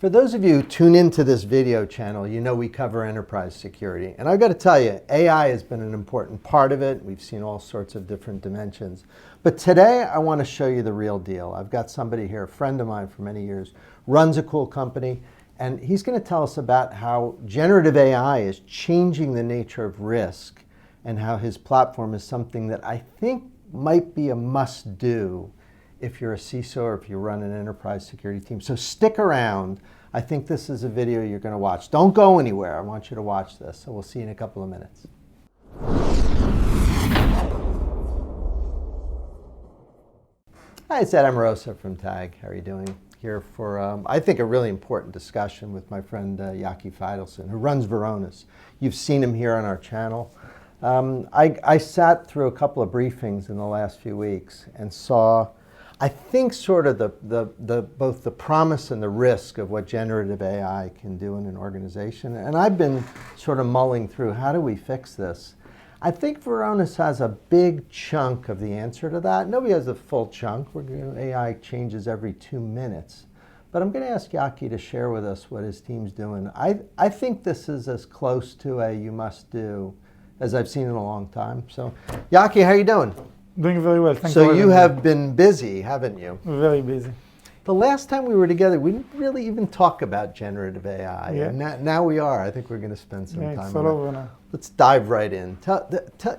For those of you who tune into this video channel, you know we cover enterprise security. And I've got to tell you, AI has been an important part of it. We've seen all sorts of different dimensions. But today, I want to show you the real deal. I've got somebody here, a friend of mine for many years, runs a cool company, and he's going to tell us about how generative AI is changing the nature of risk and how his platform is something that I think might be a must-do if you're a CISO or if you run an enterprise security team. So stick around. I think this is a video you're going to watch. Don't go anywhere. I want you to watch this. So we'll see you in a couple of minutes. Hi, it's Ed Amoroso from TAG. How are you doing? Here for, I think, a really important discussion with my friend Yaki Faitelson, who runs Varonis. You've seen him here on our channel. I sat through a couple of briefings in the last few weeks and saw, I think, sort of both the promise and the risk of what generative AI can do in an organization. And I've been sort of mulling through, how do we fix this? I think Varonis has a big chunk of the answer to that. Nobody has a full chunk. AI changes every 2 minutes. But I'm going to ask Yaki to share with us what his team's doing. I think this is as close to a you must do as I've seen in a long time. So, Yaki, how are you doing? Doing very well, thanks. So you have been busy, haven't you? Very busy. The last time we were together, we didn't really even talk about generative AI. Yeah. And now we are. I think we're going to spend some time it's all on over that. now. Let's dive right in.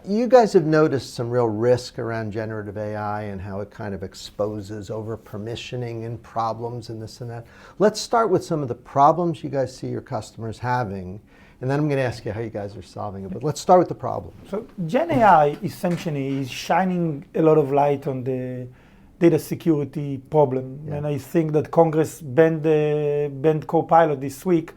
You guys have noticed some real risk around generative AI and how it kind of exposes over-permissioning and problems and this and that. Let's start with some of the problems you guys see your customers having, and then I'm going to ask you how you guys are solving it. But let's start with the problem. So Gen AI essentially is shining a lot of light on the data security problem. Yeah. And I think that Congress banned Copilot this week.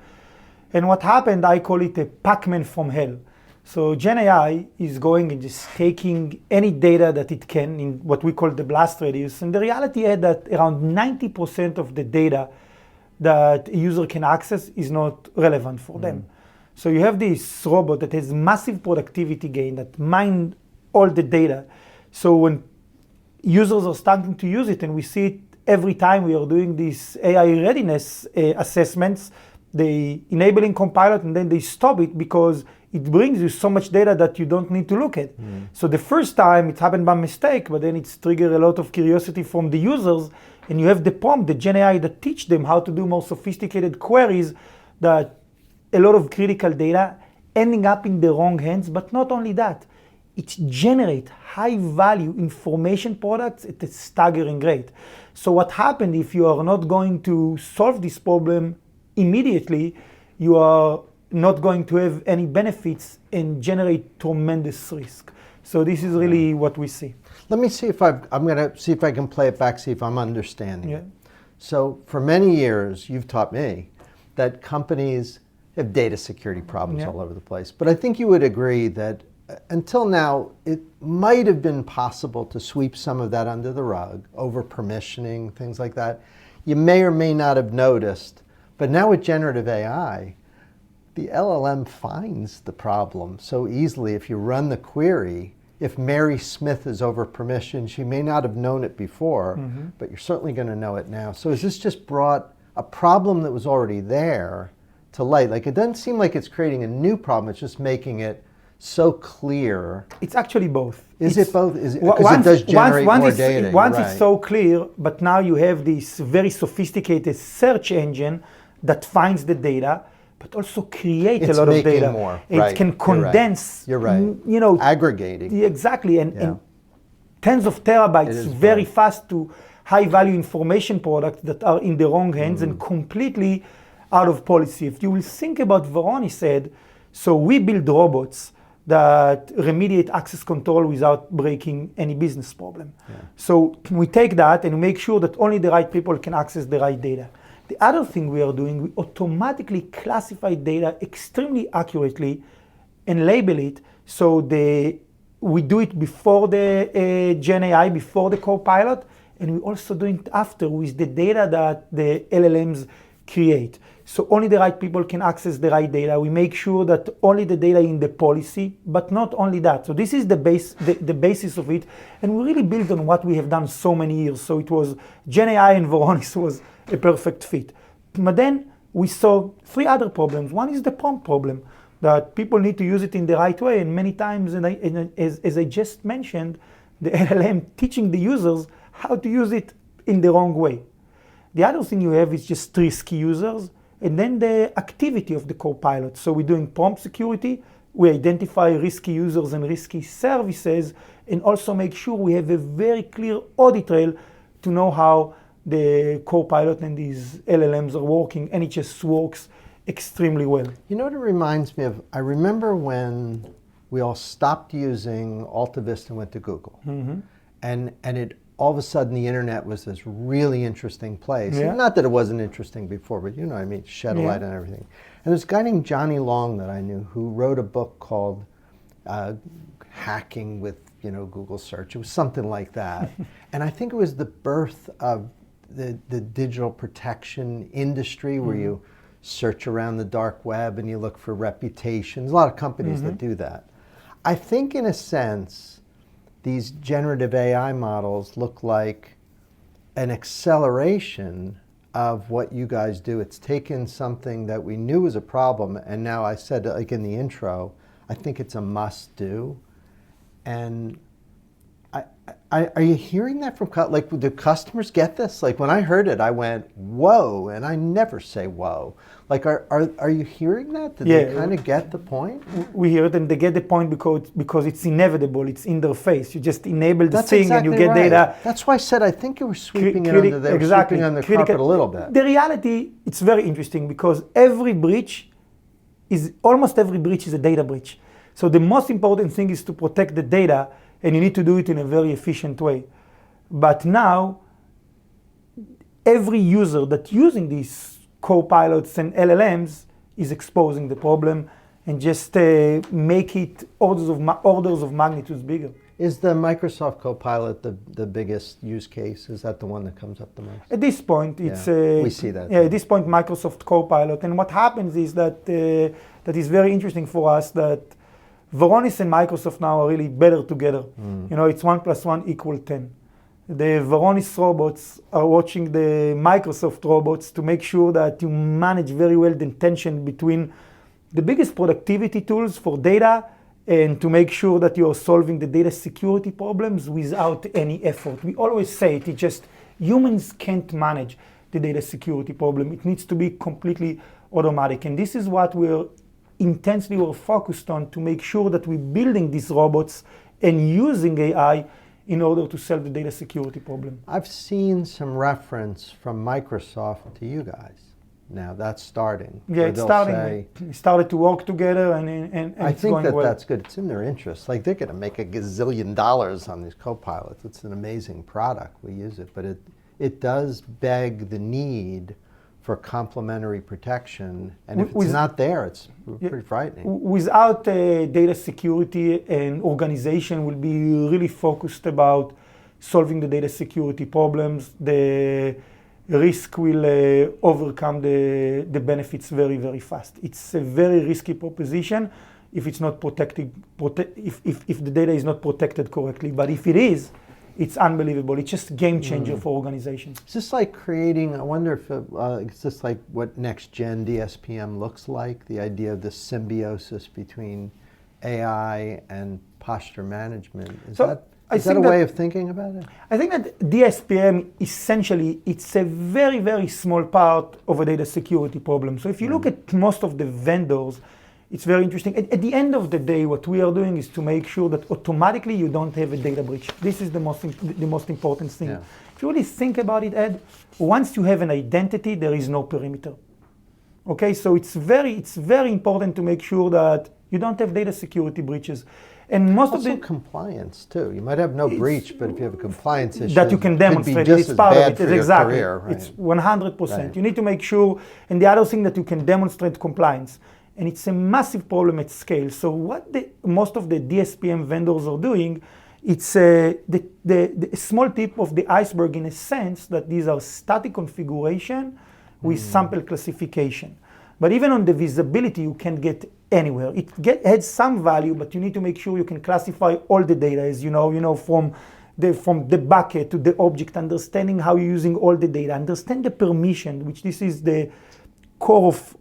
And what happened, I call it a Pac-Man from hell. So Gen AI is going and just taking any data that it can in what we call the blast radius. And the reality is that around 90% of the data that a user can access is not relevant for them. So you have this robot that has massive productivity gain that mine all the data. So when users are starting to use it, and we see it every time we are doing these AI readiness assessments, they enabling Copilot and then they stop it because it brings you so much data that you don't need to look at. So the first time it happened by mistake, but then it's triggered a lot of curiosity from the users, and you have the prompt, the Gen AI that teach them how to do more sophisticated queries, that a lot of critical data ending up in the wrong hands. But not only that, it generates high value information products at a staggering rate. So what happened if you are not going to solve this problem immediately, you are not going to have any benefits and generate tremendous risk. So this is really what we see. Let me see if I'm going to see if I can play it back, see if I'm understanding it. So for many years, you've taught me that companies have data security problems all over the place. But I think you would agree that until now, it might have been possible to sweep some of that under the rug, over permissioning, things like that. You may or may not have noticed, but now with generative AI, the LLM finds the problem so easily. If you run the query, if Mary Smith is over permissioned, she may not have known it before, but you're certainly going to know it now. So has this just brought a problem that was already there to light? Like, it doesn't seem like it's creating a new problem, it's just making it so clear. It's actually both. Is it both? Because it does generate more data. Once it's so clear, but now you have this very sophisticated search engine that finds the data, but also create a lot of data. More. It can condense. You're right. You know, aggregating. Exactly, and tens of terabytes very fast to high-value information products that are in the wrong hands and completely out of policy. If you will think about Varonis, Ed, so we build robots that remediate access control without breaking any business problem. So we take that and make sure that only the right people can access the right data. The other thing we are doing, we automatically classify data extremely accurately and label it. So we do it before the Gen AI, before the Copilot, and we also do it after with the data that the LLMs create. So only the right people can access the right data. We make sure that only the data in the policy, but not only that. So this is the basis of it. And we really built on what we have done so many years. So it was Gen AI and Varonis was a perfect fit. But then we saw three other problems. One is the prompt problem, that people need to use it in the right way, and many times, as I just mentioned, the LLM teaching the users how to use it in the wrong way. The other thing you have is just risky users, and then the activity of the Copilot. So we're doing prompt security, we identify risky users and risky services, and also make sure we have a very clear audit trail to know how the Copilot and these LLMs are working, and it just works extremely well. You know what it reminds me of? I remember when we all stopped using AltaVista and went to Google. Mm-hmm. And it all of a sudden the internet was this really interesting place. Yeah. Not that it wasn't interesting before, but you know what I mean, shed a light on everything. And there's a guy named Johnny Long that I knew who wrote a book called Hacking with Google Search. It was something like that. And I think it was the birth of the digital protection industry where you search around the dark web and you look for reputations. A lot of companies that do that. I think in a sense, these generative AI models look like an acceleration of what you guys do. It's taken something that we knew was a problem, and now I said, like in the intro, I think it's a must do. And are you hearing that from, like, do customers get this? Like when I heard it, I went, whoa, and I never say whoa. Like, are you hearing that? Did they kind of get the point? We hear it, and they get the point because it's inevitable. It's in their face. You just enable the thing, exactly, and you get right. data. That's why I said I think you were sweeping it under the sweeping under the carpet a little bit. The reality, it's very interesting because almost every breach is a data breach. So the most important thing is to protect the data, and you need to do it in a very efficient way. But now, every user that's using these Copilots and LLMs is exposing the problem, and just make it orders of magnitudes bigger. Is the Microsoft Copilot the biggest use case? Is that the one that comes up the most? At this point, it's we see that. Yeah, at this point, Microsoft Copilot, and what happens is that that is very interesting for us, that Varonis and Microsoft now are really better together. It's 1 + 1 = 10. The Varonis robots are watching the Microsoft robots to make sure that you manage very well the tension between the biggest productivity tools for data and to make sure that you are solving the data security problems without any effort. We always say it's just humans can't manage the data security problem. It needs to be completely automatic. And this is what we're focused on, to make sure that we're building these robots and using AI in order to solve the data security problem. I've seen some reference from Microsoft to you guys. Now that's starting. Yeah, it's starting. We started to work together, and I it's think going well. That's good. It's in their interest. Like, they're going to make $1 gazillion on these Copilots. It's an amazing product. We use it, but it does beg the need for complementary protection, and if it's not there, it's pretty frightening. Without data security, an organization will be really focused about solving the data security problems. The risk will overcome the benefits very, very fast. It's a very risky proposition if it's not protected, if the data is not protected correctly. But if it is, it's unbelievable. It's just a game changer for organizations. Is this like creating, I wonder if it's just like what next gen DSPM looks like, the idea of this symbiosis between AI and posture management. Is that a way of thinking about it? I think that DSPM, essentially, it's a very, very small part of a data security problem. So if you look at most of the vendors, it's very interesting. At the end of the day, what we are doing is to make sure that automatically you don't have a data breach. This is the most important thing. Yeah. If you really think about it, Ed, once you have an identity, there is no perimeter. Okay, so it's very important to make sure that you don't have data security breaches. And most also of the compliance too. You might have no breach, but if you have a compliance issue, that you can demonstrate, it's part bad of for it. your Exactly. career, right? It's 100%. Right. You need to make sure, and the other thing that you can demonstrate compliance. And it's a massive problem at scale. So what most of the DSPM vendors are doing, it's the small tip of the iceberg, in a sense that these are static configuration with sample classification. But even on the visibility, you can't get anywhere. It adds some value, but you need to make sure you can classify all the data, as you know, from the bucket to the object, understanding how you're using all the data, understand the permission, which this is the core of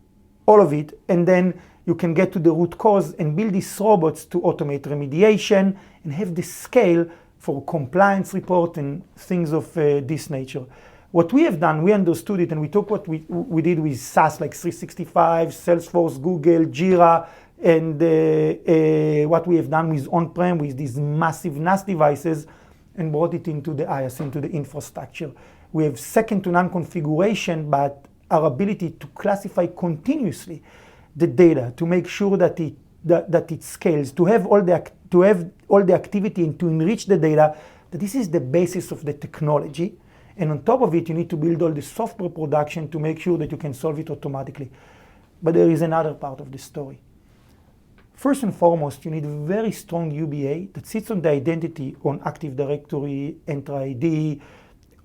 all of it, and then you can get to the root cause and build these robots to automate remediation and have the scale for compliance report and things of this nature. What we have done, we understood it, and we took what we did with SaaS like 365, Salesforce, Google, Jira, and what we have done with on-prem with these massive NAS devices and brought it into the IaaS, into the infrastructure. We have second-to-none configuration, but our ability to classify continuously the data, to make sure that it scales, to have all the activity and to enrich the data, that this is the basis of the technology. And on top of it, you need to build all the software production to make sure that you can solve it automatically. But there is another part of the story. First and foremost, you need a very strong UBA that sits on the identity on Active Directory, Entra ID,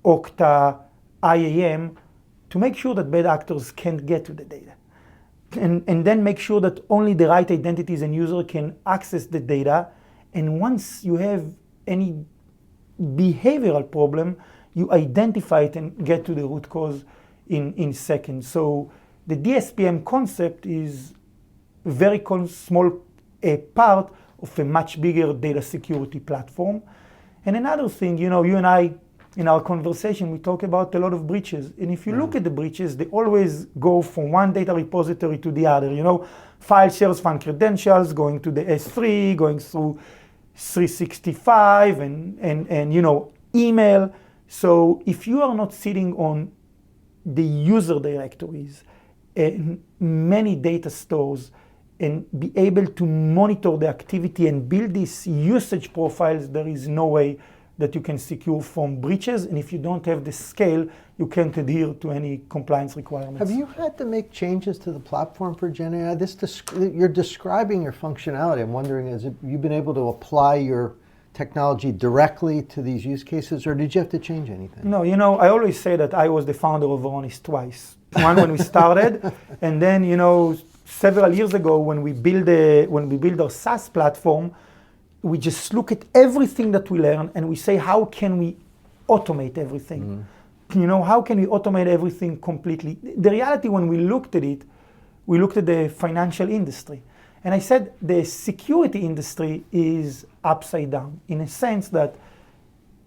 Okta, IAM, to make sure that bad actors can't get to the data. And then make sure that only the right identities and user can access the data. And once you have any behavioral problem, you identify it and get to the root cause in seconds. So the DSPM concept is a very small part of a much bigger data security platform. And another thing, you and I, in our conversation, we talk about a lot of breaches. And if you look at the breaches, they always go from one data repository to the other. File shares, file credentials, going to the S3, going through 365 and email. So if you are not sitting on the user directories and many data stores and be able to monitor the activity and build these usage profiles, there is no way that you can secure from breaches. And if you don't have the scale, you can't adhere to any compliance requirements. Have you had to make changes to the platform for GenAI? You're describing your functionality. I'm wondering, have you been able to apply your technology directly to these use cases, or did you have to change anything? No, I always say that I was the founder of Varonis twice. One when we started, and then several years ago when we build our SaaS platform, we just look at everything that we learn and we say, how can we automate everything? How can we automate everything completely? The reality, when we looked at it, we looked at the financial industry. And I said the security industry is upside down in a sense that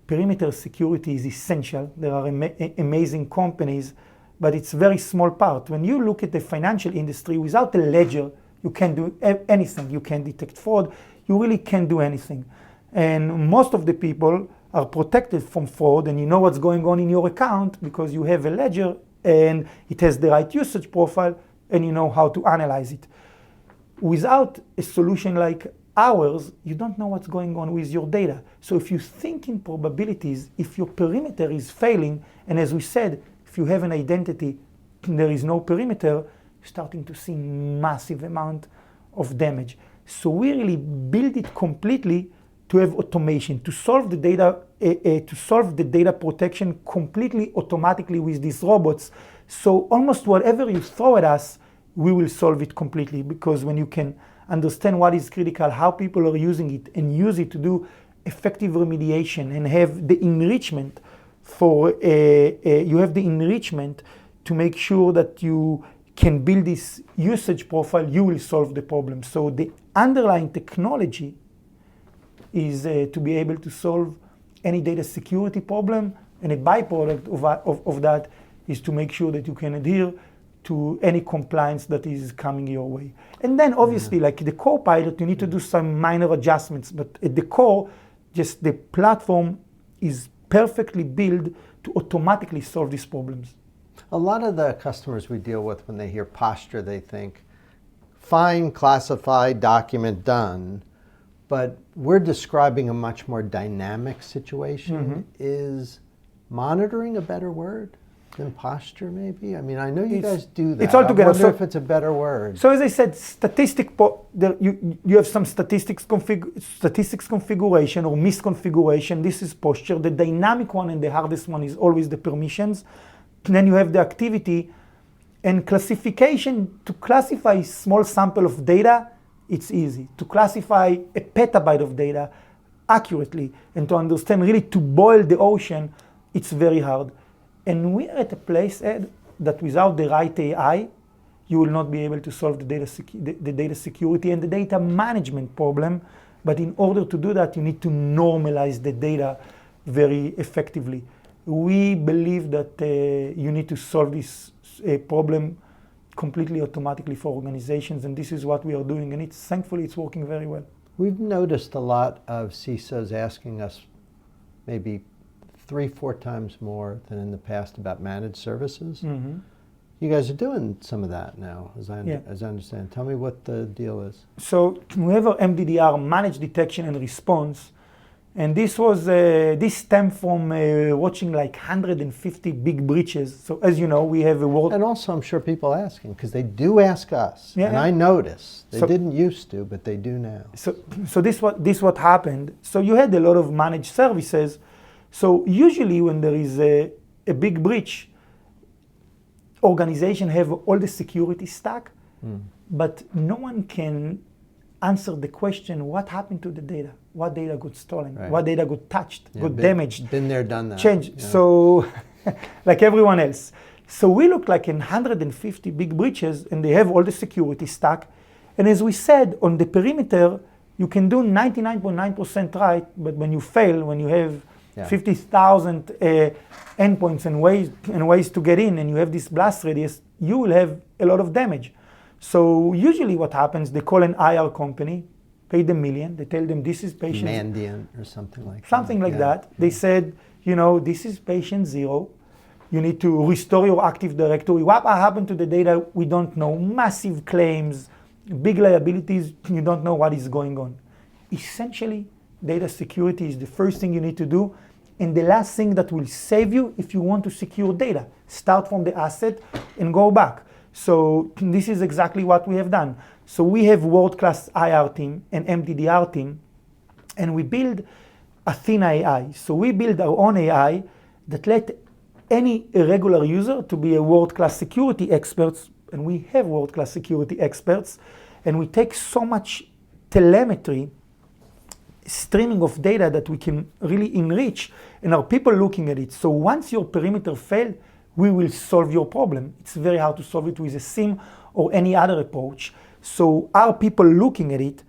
perimeter security is essential. There are amazing companies, but it's a very small part. When you look at the financial industry, without a ledger, you can't do anything. You can't detect fraud. You really can't do anything. And most of the people are protected from fraud, and you know what's going on in your account because you have a ledger and it has the right usage profile and you know how to analyze it. Without a solution like ours, you don't know what's going on with your data. So if you think in probabilities, if your perimeter is failing, and as we said, if you have an identity, there is no perimeter, you're starting to see massive amount of damage. So we really build it completely to have automation, to solve the data protection completely automatically with these robots. So almost whatever you throw at us, we will solve it completely, because when you can understand what is critical, how people are using it, and use it to do effective remediation and have the enrichment to make sure that you can build this usage profile, you will solve the problem. So the underlying technology is to be able to solve any data security problem, and a byproduct of that is to make sure that you can adhere to any compliance that is coming your way. And then obviously, like the Copilot, you need to do some minor adjustments, but at the core, just the platform is perfectly built to automatically solve these problems. A lot of the customers we deal with, when they hear posture, they think, find, classify, document, done. But we're describing a much more dynamic situation. Is monitoring a better word than posture, maybe? I mean, I know you guys do that. It's all together. I wonder if it's a better word. So as I said, you have some statistics configuration or misconfiguration. This is posture. The dynamic one and the hardest one is always the permissions. And then you have the activity and classification. To classify a small sample of data, it's easy. To classify a petabyte of data accurately and to understand, really to boil the ocean, it's very hard. And we're at a place, Ed, that without the right AI, you will not be able to solve the data security and the data management problem. But in order to do that, you need to normalize the data very effectively. We believe that you need to solve this problem completely automatically for organizations, and this is what we are doing, and thankfully it's working very well. We've noticed a lot of CISOs asking us maybe 3-4 times more than in the past about managed services. Mm-hmm. You guys are doing some of that now, as I Yeah. understand. Tell me what the deal is. So we have our MDDR, Managed Detection and Response, and this stemmed from watching like 150 big breaches. So as you know, we have a world. And also, I'm sure people asking, because they do ask us, Yeah, and yeah. I notice. They So- didn't used to, but they do now. So this what happened. So you had a lot of managed services. So usually when there is a big breach, organization have all the security stack, but no one can answer the question, what happened to the data? What data got stolen? Right. What data got touched, Yeah, got damaged? Been there, done that. Changed. Yeah. So, like everyone else. So we look like in 150 big breaches, and they have all the security stack. And as we said, on the perimeter, you can do 99.9% right, but when you fail, when you have 50,000 endpoints and ways to get in, and you have this blast radius, you will have a lot of damage. So usually what happens, they call an IR company, pay them $1 million, they tell them this is patient Mandiant or something like that. something like that. They said, this is patient 0. You need to restore your Active Directory. What happened to the data? We don't know. Massive claims, big liabilities, you don't know what is going on. Essentially, data security is the first thing you need to do, and the last thing that will save you if you want to secure data. Start from the asset and go back. So this is exactly what we have done. So we have world-class IR team and MDDR team, and we build Athena AI. So we build our own AI that let any regular user to be a world-class security experts, and we have world-class security experts, and we take so much telemetry, streaming of data that we can really enrich, and our people looking at it. So once your perimeter failed, we will solve your problem. It's very hard to solve it with a SIEM or any other approach. So our people looking at it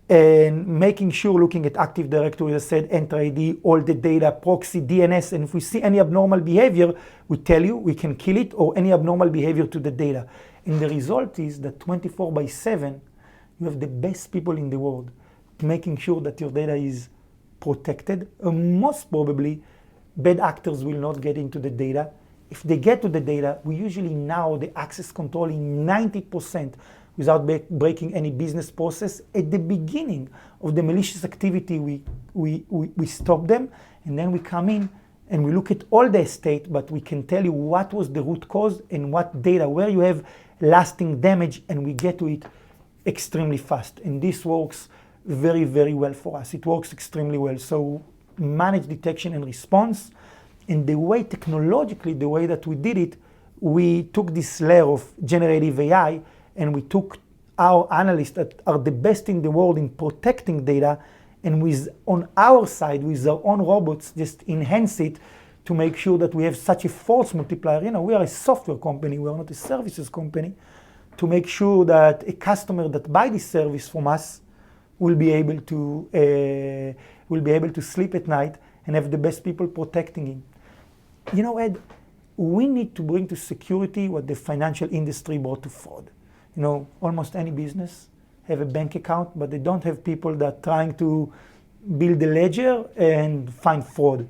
and making sure, looking at Active Directory, as I said, Enter ID, all the data, proxy, DNS, and if we see any abnormal behavior, we tell you, we can kill it, or any abnormal behavior to the data. And the result is that 24/7, you have the best people in the world making sure that your data is protected. Most probably, bad actors will not get into the data. If they get to the data, we usually now the access control in 90% without breaking any business process. At the beginning of the malicious activity, we stop them, and then we come in and we look at all the estate, but we can tell you what was the root cause and what data, where you have lasting damage, and we get to it extremely fast. And this works very, very well for us. It works extremely well. So managed detection and response. And the way technologically, the way that we did it, we took this layer of generative AI and we took our analysts that are the best in the world in protecting data, and on our side, with our own robots, just enhance it to make sure that we have such a force multiplier. We are a software company, we are not a services company, to make sure that a customer that buy this service from us will be able to sleep at night and have the best people protecting him. Ed, we need to bring to security what the financial industry brought to fraud. Almost any business have a bank account, but they don't have people that are trying to build a ledger and find fraud.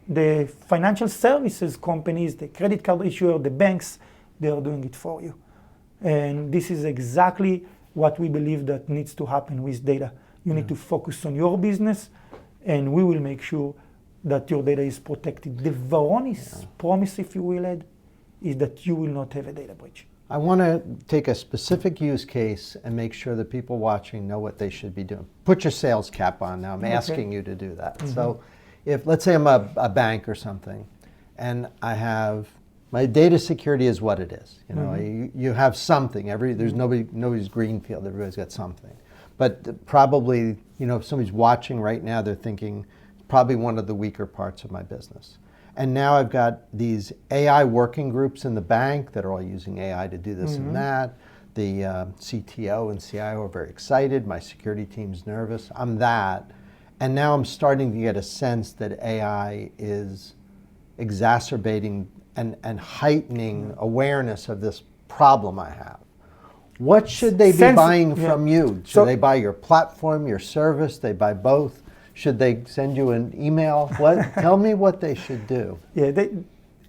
The financial services companies, the credit card issuer, the banks, they are doing it for you. And this is exactly what we believe that needs to happen with data. You need to focus on your business, and we will make sure that your data is protected. The Varonis promise, if you will, Ed, is that you will not have a data breach. I want to take a specific use case and make sure that people watching know what they should be doing. Put your sales cap on now. I'm asking you to do that. Mm-hmm. So if, let's say I'm a bank or something, and I have, my data security is what it is. You have something. There's nobody's greenfield. Everybody's got something. But probably, if somebody's watching right now, they're thinking, probably one of the weaker parts of my business. And now I've got these AI working groups in the bank that are all using AI to do this and that. The CTO and CIO are very excited. My security team's nervous. I'm that. And now I'm starting to get a sense that AI is exacerbating and heightening awareness of this problem I have. What should they be buying from you? Should they buy your platform, your service? They buy both? Should they send you an email? Tell me what they should do. Yeah,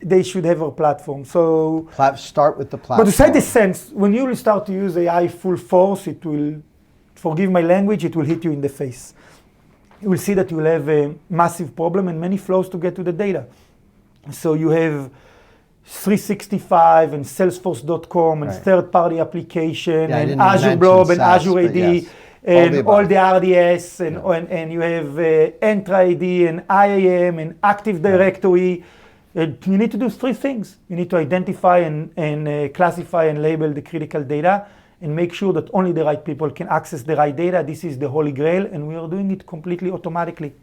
they should have a platform. So start with the platform. But to say the sense, when you will start to use AI full force, it will, forgive my language, it will hit you in the face. You will see that you will have a massive problem and many flows to get to the data. So you have 365 and Salesforce.com and third-party application and Azure Blob and Azure AD. Yes. And all the RDS, and you have Entra ID and IAM and Active Directory. You need to do three things. You need to identify and classify and label the critical data and make sure that only the right people can access the right data. This is the holy grail, and we are doing it completely automatically.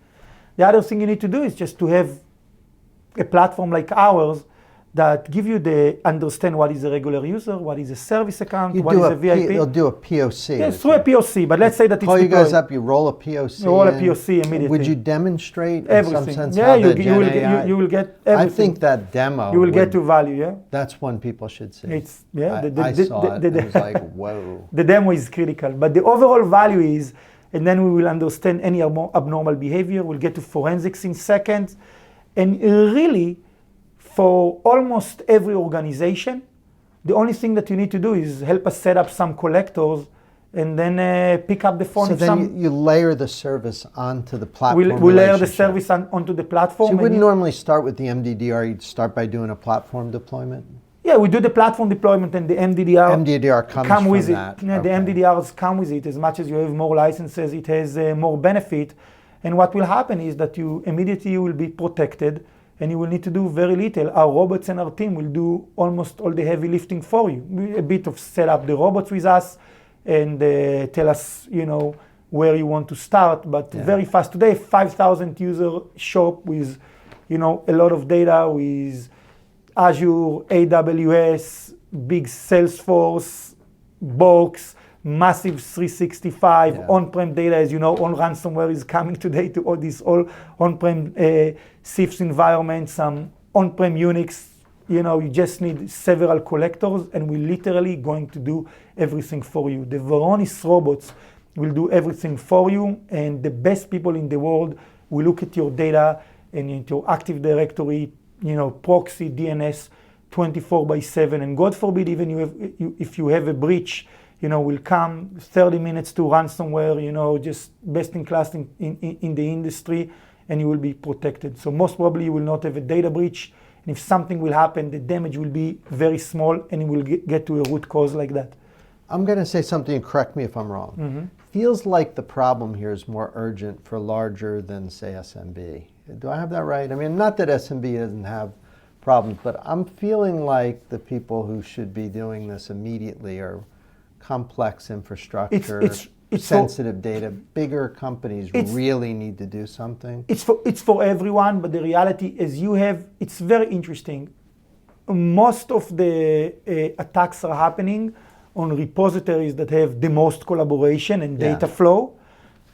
The other thing you need to do is just to have a platform like ours that give you the understand what is a regular user, what is a service account, what is a VIP. You'll do a POC. Yes, through a POC, but let's say that it's call you guys up, you roll a POC. You roll a POC immediately. Would you demonstrate everything? In some sense yeah, how you will get everything. I think that demo. You will get to value, yeah. That's one people should see. I saw it. It was like, whoa. The demo is critical, but the overall value is, and then we will understand any abnormal behavior. We'll get to forensics in seconds, and really, for almost every organization, the only thing that you need to do is help us set up some collectors and then pick up the phone. So then you layer the service onto the platform. We'll layer the service onto the platform. So you wouldn't normally start with the MDDR, you'd start by doing a platform deployment? Yeah, we do the platform deployment and the MDDR comes with from it. that. Yeah, okay. The MDDRs come with it. As much as you have more licenses, it has more benefit. And what will happen is that you immediately will be protected, and you will need to do very little. Our robots and our team will do almost all the heavy lifting for you. A bit of set up the robots with us and tell us, where you want to start. But very fast today, 5,000 user shop with, a lot of data with Azure, AWS, big Salesforce, box, massive 365, on-prem data. As you know, all ransomware is coming today to all these on-prem CIFS environments, some on-prem Unix. You just need several collectors, and we're literally going to do everything for you. The Varonis robots will do everything for you, and the best people in the world will look at your data and into your Active Directory, proxy, DNS, 24/7, and God forbid, even if you have a breach, will come 30 minutes to ransomware, just best in class in the industry, and you will be protected. So most probably you will not have a data breach, and if something will happen, the damage will be very small, and it will get to a root cause like that. I'm going to say something, and correct me if I'm wrong. Mm-hmm. Feels like the problem here is more urgent for larger than, say, SMB. Do I have that right? I mean, not that SMB doesn't have problems, but I'm feeling like the people who should be doing this immediately are complex infrastructure, it's sensitive data. Bigger companies really need to do something. It's for everyone, but the reality is it's very interesting. Most of the attacks are happening on repositories that have the most collaboration and data flow.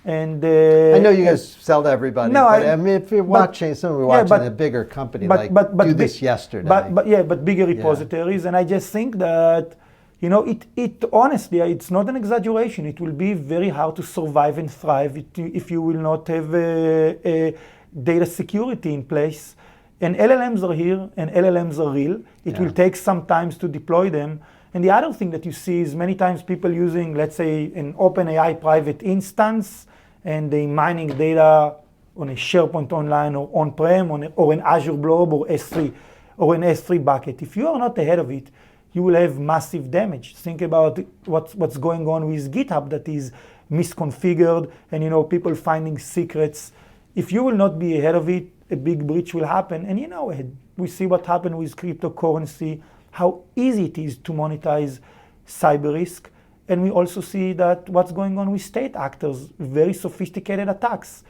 And I know you guys sell to everybody. No, but I mean, if you're watching, a bigger company do this yesterday. But bigger repositories, and I just think that it honestly, it's not an exaggeration. It will be very hard to survive and thrive if you will not have a data security in place. And LLMs are here, and LLMs are real. It will take some time to deploy them. And the other thing that you see is many times people using, let's say, an OpenAI private instance, and they mining data on a SharePoint Online or on-prem or an Azure Blob or S3 or an S3 bucket. If you are not ahead of it, you will have massive damage. Think about what's going on with GitHub that is misconfigured, and people finding secrets. If you will not be ahead of it, a big breach will happen. And we see what happened with cryptocurrency, how easy it is to monetize cyber risk. And we also see that what's going on with state actors, very sophisticated attacks.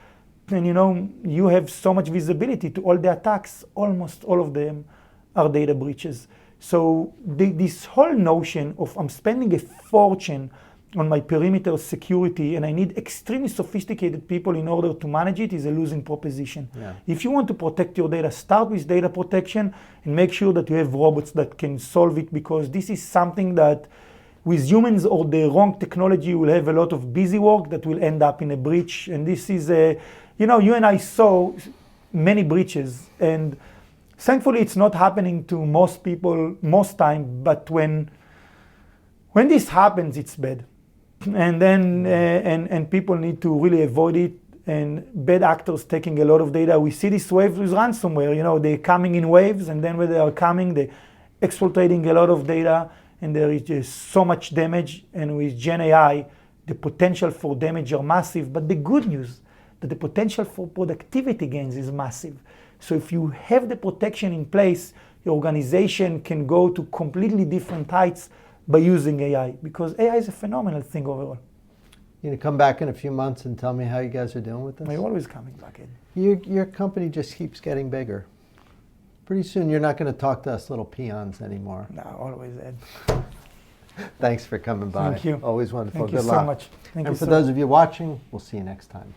And you have so much visibility to all the attacks, almost all of them are data breaches. So this whole notion of I'm spending a fortune on my perimeter security and I need extremely sophisticated people in order to manage it is a losing proposition. Yeah. If you want to protect your data, start with data protection and make sure that you have robots that can solve it, because this is something that with humans or the wrong technology will have a lot of busy work that will end up in a breach. And this is you and I saw many breaches, and thankfully it's not happening to most people most time, but when this happens, it's bad. And then and people need to really avoid it, and bad actors taking a lot of data. We see this wave with ransomware, they're coming in waves, and then when they are coming, they're exploiting a lot of data, and there is just so much damage. And with Gen AI, the potential for damage are massive, but the good news that the potential for productivity gains is massive. So if you have the protection in place, your organization can go to completely different heights by using AI, because AI is a phenomenal thing overall. You gonna come back in a few months and tell me how you guys are doing with this? We're always coming back in. Your company just keeps getting bigger. Pretty soon you're not going to talk to us little peons anymore. No, always, Ed. Thanks for coming by. Thank you. Always wonderful. Thank you Good so luck. much. Thank And you for so those of you watching, we'll see you next time.